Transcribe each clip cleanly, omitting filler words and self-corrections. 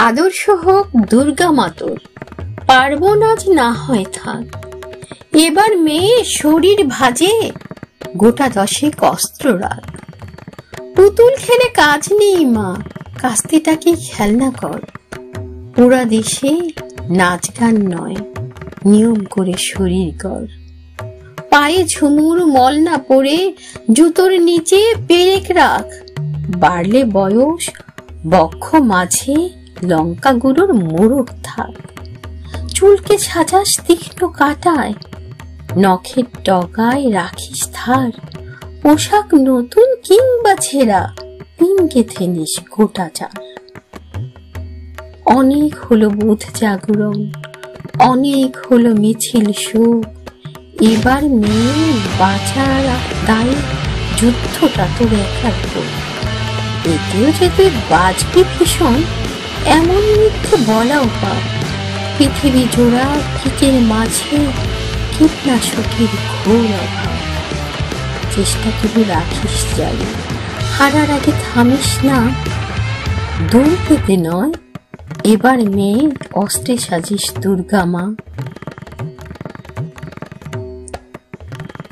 আদর্শ হোক দুর্গা মাতর, পার্বণ আজ না হয় থাক। এবার মেয়ে শরীর ভাজে, গোটা 10 অস্ত্র রাখ। পুতুল খেলে কাজ নেই মা, কাস্তিটাকে খেলনা কর। পুরা দেশে নাচ গান নয়, নিয়ম করে শরীর কর। পায়ে ঝুমুর মল না পড়ে জুতোর নিচে পেরেক রাখ। বাড়লে বয়স বক্ষ মাঝে লঙ্কা গুঁড়োর মোড়ক থাক। চুলকে সাজাস তীক্ষ্ণ কাটায়, নখের ডগায় রাখিস ধার। পোশাক নতুন কিংবা ছেঁড়া, পিন গেথে নিস গোটা চার। অনেক হলো বুধ জাগরণ, অনেক হলো মিছিল সুখ। এবার মেয়ে বাঁচার দায়ে যুদ্ধটা তোর একার হোক। এতেও যে তুই বাঁচবি ভীষণ, এমন মিথ্যে বলাও পাপ। পৃথিবী জোড়া কীটের মাঝে কীটনাশকের ঘোর অভাব। চেষ্টা তবু রাখিস জানি, হারার আগে থামিস না। দূর পেতে নয়, এবার মেয়ে অস্ত্রে সাজিস দুর্গা মা।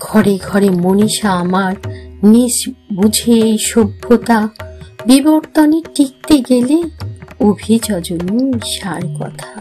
ঘরে ঘরে মনীষা আমার, নিজ বুঝে এই সভ্যতা। বিবর্তনে টিকতে গেলে অভিযোজনই সার কথা।